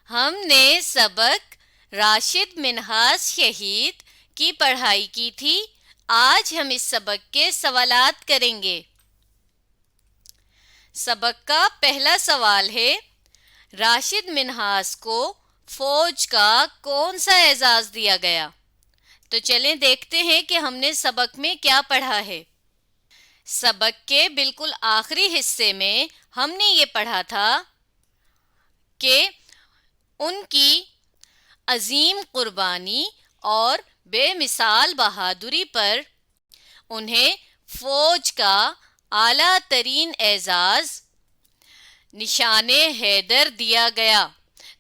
ہم نے سبق راشد منہاس شہید کی پڑھائی کی تھی۔ آج ہم اس سبق کے سوالات کریں گے۔ سبق کا پہلا سوال ہے، راشد منہاس کو فوج کا کون سا اعزاز دیا گیا؟ تو چلیں دیکھتے ہیں کہ ہم نے سبق میں کیا پڑھا ہے۔ سبق کے بالکل آخری حصے میں ہم نے یہ پڑھا تھا کہ ان کی عظیم قربانی اور بے مثال بہادری پر انہیں فوج کا اعلیٰ ترین اعزاز نشان حیدر دیا گیا۔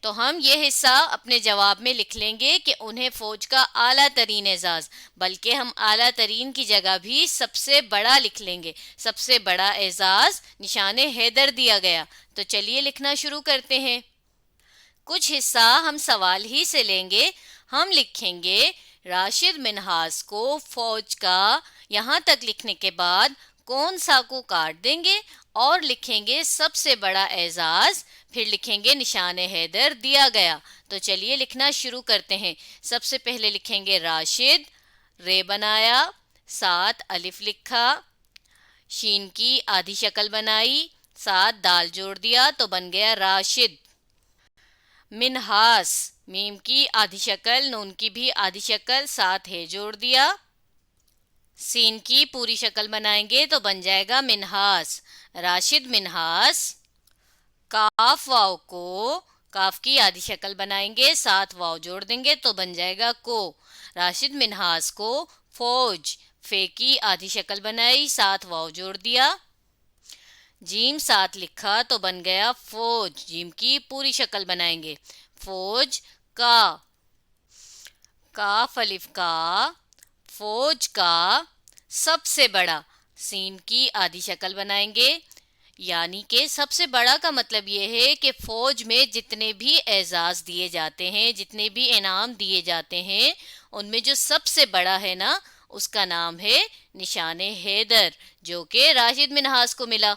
تو ہم یہ حصہ اپنے جواب میں لکھ لیں گے کہ انہیں فوج کا اعلیٰ ترین اعزاز، بلکہ ہم اعلیٰ ترین کی جگہ بھی سب سے بڑا لکھ لیں گے، سب سے بڑا اعزاز نشان حیدر دیا گیا۔ تو چلیے لکھنا شروع کرتے ہیں۔ کچھ حصہ ہم سوال ہی سے لیں گے۔ ہم لکھیں گے راشد منہاس کو فوج کا، یہاں تک لکھنے کے بعد کون سا کو کاٹ دیں گے اور لکھیں گے سب سے بڑا اعزاز، پھر لکھیں گے نشان حیدر دیا گیا۔ تو چلیے لکھنا شروع کرتے ہیں۔ سب سے پہلے لکھیں گے راشد، رے بنایا، ساتھ الف لکھا، شین کی آدھی شکل بنائی، ساتھ دال جوڑ دیا تو بن گیا راشد۔ منہاس، میم کی آدھی شکل، نون کی بھی آدھی شکل، ساتھ ہے جوڑ دیا، سین کی پوری شکل بنائیں گے تو بن جائے گا منہاس، راشد منہاس۔ کاف واو کو، کاف کی آدھی شکل بنائیں گے، ساتھ واو جوڑ دیں گے تو بن جائے گا کو، راشد منہاس کو فوج، فے کی آدھی شکل بنائی، ساتھ واو جوڑ دیا، جیم ساتھ لکھا تو بن گیا فوج، جیم کی پوری شکل بنائیں گے، فوج کا، کاف الف کا، فوج کا سب سے بڑا، سین کی آدھی شکل بنائیں گے، یعنی کہ سب سے بڑا کا مطلب یہ ہے کہ فوج میں جتنے بھی اعزاز دیے جاتے ہیں، جتنے بھی انعام دیے جاتے ہیں، ان میں جو سب سے بڑا ہے نا، اس کا نام ہے نشان حیدر، جو کہ راشد منہاس کو ملا۔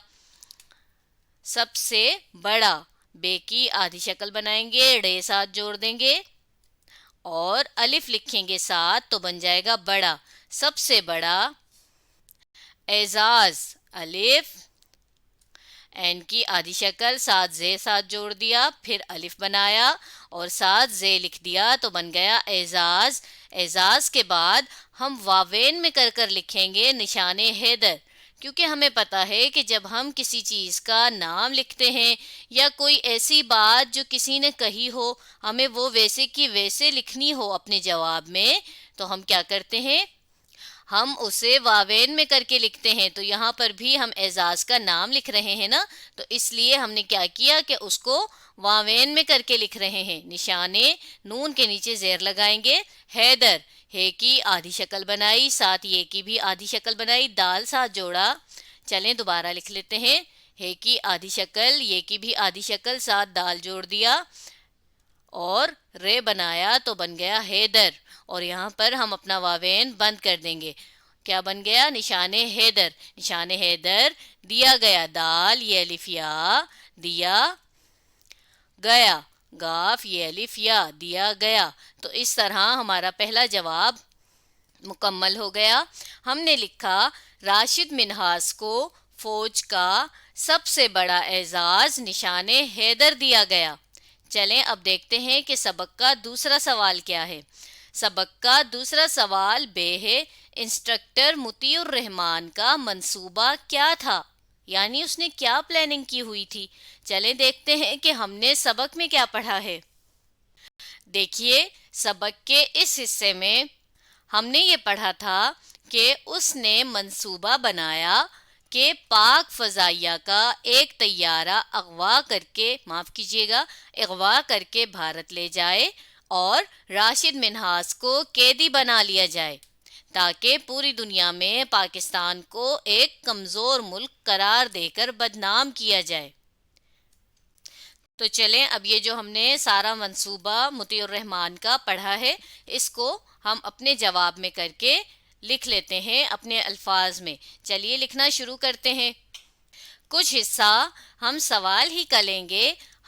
سب سے بڑا، بے کی آدھی شکل بنائیں گے، ڑے ساتھ جوڑ دیں گے اور الف لکھیں گے ساتھ تو بن جائے گا بڑا، سب سے بڑا اعزاز، الف، این کی آدھی شکل، ساتھ زے ساتھ جوڑ دیا، پھر الف بنایا اور ساتھ زے لکھ دیا تو بن گیا اعزاز۔ اعزاز کے بعد ہم واوین میں کر کر لکھیں گے نشان حیدر، کیونکہ ہمیں پتا ہے کہ جب ہم کسی چیز کا نام لکھتے ہیں یا کوئی ایسی بات جو کسی نے کہی ہو، ہمیں وہ ویسے کی ویسے لکھنی ہو اپنے جواب میں، تو ہم کیا کرتے ہیں، ہم اسے واوین میں کر کے لکھتے ہیں۔ تو یہاں پر بھی ہم اعزاز کا نام لکھ رہے ہیں نا، تو اس لیے ہم نے کیا کیا کہ اس کو واوین میں کر کے لکھ رہے ہیں۔ نشان نون کے نیچے زیر لگائیں گے، حیدر، ہے کی آدھی شکل بنائی، ساتھ یہ کی بھی آدھی شکل بنائی، دال ساتھ جوڑا، چلیں دوبارہ لکھ لیتے ہیں، ہے کی آدھی شکل، یہ کی بھی آدھی شکل، ساتھ دال جوڑ دیا اور رے بنایا تو بن گیا حیدر، اور یہاں پر ہم اپنا واوین بند کر دیں گے۔ کیا بن گیا، نشان حیدر، نشان حیدر دیا گیا، دال یہ الف یا، دیا گیا، گاف یہ الف یا، دیا گیا۔ تو اس طرح ہمارا پہلا جواب مکمل ہو گیا۔ ہم نے لکھا راشد منہاس کو فوج کا سب سے بڑا اعزاز نشان حیدر دیا گیا۔ چلیں اب دیکھتے ہیں کہ سبق کا دوسرا سوال کیا ہے۔ سبق کا دوسرا سوال بے ہے، انسٹرکٹر مطیع الرحمان کا منصوبہ کیا تھا؟ یعنی اس نے کیا پلاننگ کی ہوئی تھی؟ چلیں دیکھتے ہیں کہ ہم نے سبق میں کیا پڑھا ہے۔ دیکھیے سبق کے اس حصے میں ہم نے یہ پڑھا تھا کہ اس نے منصوبہ بنایا کہ پاک فضائیہ کا ایک طیارہ اغوا کر کے، معاف کیجیے گا، اغوا کر کے بھارت لے جائے اور راشد منہاس کو قیدی بنا لیا جائے، تاکہ پوری دنیا میں پاکستان کو ایک کمزور ملک قرار دے کر بدنام کیا جائے۔ تو چلیں اب یہ جو ہم نے سارا منصوبہ مطیع الرحمان کا پڑھا ہے، اس کو ہم اپنے جواب میں کر کے لکھ لیتے ہیں اپنے الفاظ میں۔ چلیے لکھنا شروع کرتے ہیں۔ کچھ حصہ ہم سوال ہی کا لیں گے۔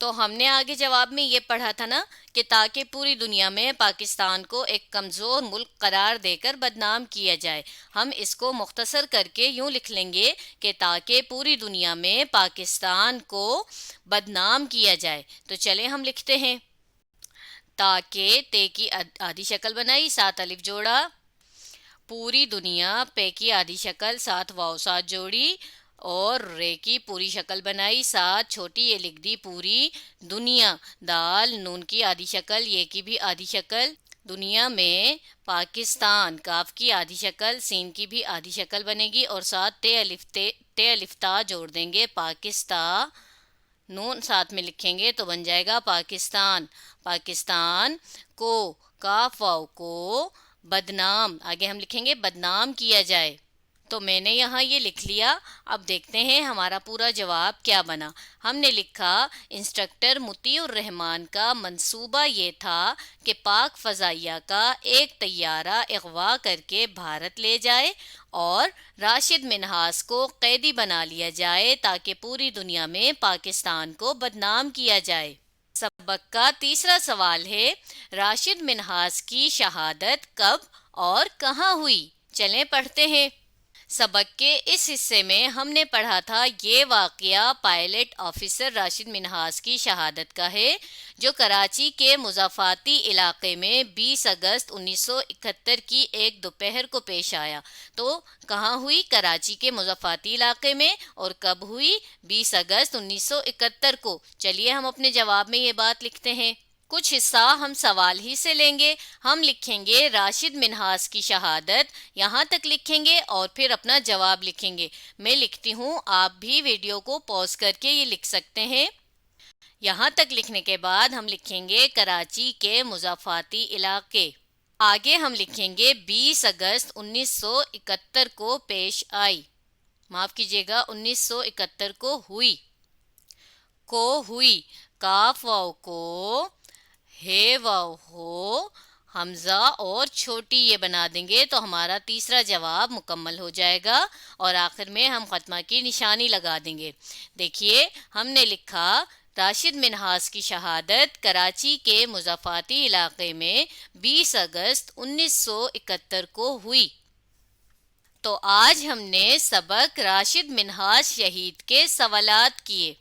تو ہم نے آگے جواب میں یہ پڑھا تھا نا کہ تاکہ پوری دنیا میں پاکستان کو ایک کمزور ملک قرار دے کر بدنام کیا جائے. ہم اس کو مختصر کر کے یوں لکھ لیں گے کہ تاکہ پوری دنیا میں پاکستان کو بدنام کیا جائے. تو چلیں ہم لکھتے ہیں. تاکہ تے کی آدھی شکل بنائی، ساتھ الف جوڑا. پوری دنیا پے کی آدھی شکل، ساتھ واو ساتھ جوڑی. اور رے کی پوری شکل بنائی، ساتھ چھوٹی یہ لکھ دی پوری دنیا. دال نون کی آدھی شکل، یہ کی بھی آدھی شکل. دنیا میں پاکستان، کاف کی آدھی شکل، سین کی بھی آدھی شکل بنے گی، اور ساتھ تے الف تا جوڑ دیں گے، پاکستان. نون ساتھ میں لکھیں گے تو بن جائے گا پاکستان. پاکستان کو، کاف واو کو بدنام، آگے ہم لکھیں گے بدنام کیا جائے. تو میں نے یہاں یہ لکھ لیا. اب دیکھتے ہیں ہمارا پورا جواب کیا بنا. ہم نے لکھا انسٹرکٹر مطیع الرحمان کا منصوبہ یہ تھا کہ پاک فضائیہ کا ایک طیارہ اغوا کر کے بھارت لے جائے اور راشد منہاس کو قیدی بنا لیا جائے تاکہ پوری دنیا میں پاکستان کو بدنام کیا جائے. سبق کا تیسرا سوال ہے، راشد منہاس کی شہادت کب اور کہاں ہوئی؟ چلیں پڑھتے ہیں. سبق کے اس حصے میں ہم نے پڑھا تھا یہ واقعہ پائلٹ آفیسر راشد منہاس کی شہادت کا ہے جو کراچی کے مضافاتی علاقے میں 20 اگست 1971 کی ایک دوپہر کو پیش آیا. تو کہاں ہوئی؟ کراچی کے مضافاتی علاقے میں. اور کب ہوئی؟ 20 اگست 1971 کو. چلیے ہم اپنے جواب میں یہ بات لکھتے ہیں. کچھ حصہ ہم سوال ہی سے لیں گے. ہم لکھیں گے راشد منہاس کی شہادت، یہاں تک لکھیں گے اور پھر اپنا جواب لکھیں گے. میں لکھتی ہوں، آپ بھی ویڈیو کو پاز کر کے یہ لکھ سکتے ہیں. یہاں تک لکھنے کے بعد ہم لکھیں گے کراچی کے مضافاتی علاقے. آگے ہم لکھیں گے 20 اگست 1971 کو پیش آئی. معاف کیجیے گا، 1971 کو ہوئی. کو ہوئی، کاف واو کو، ہے واو ہو، حمزہ اور چھوٹی یہ بنا دیں گے تو ہمارا تیسرا جواب مکمل ہو جائے گا. اور آخر میں ہم خاتمہ کی نشانی لگا دیں گے. دیکھیے ہم نے لکھا راشد منہاس کی شہادت کراچی کے مضافاتی علاقے میں 20 اگست 1971 کو ہوئی. تو آج ہم نے سبق راشد منہاس شہید کے سوالات کیے.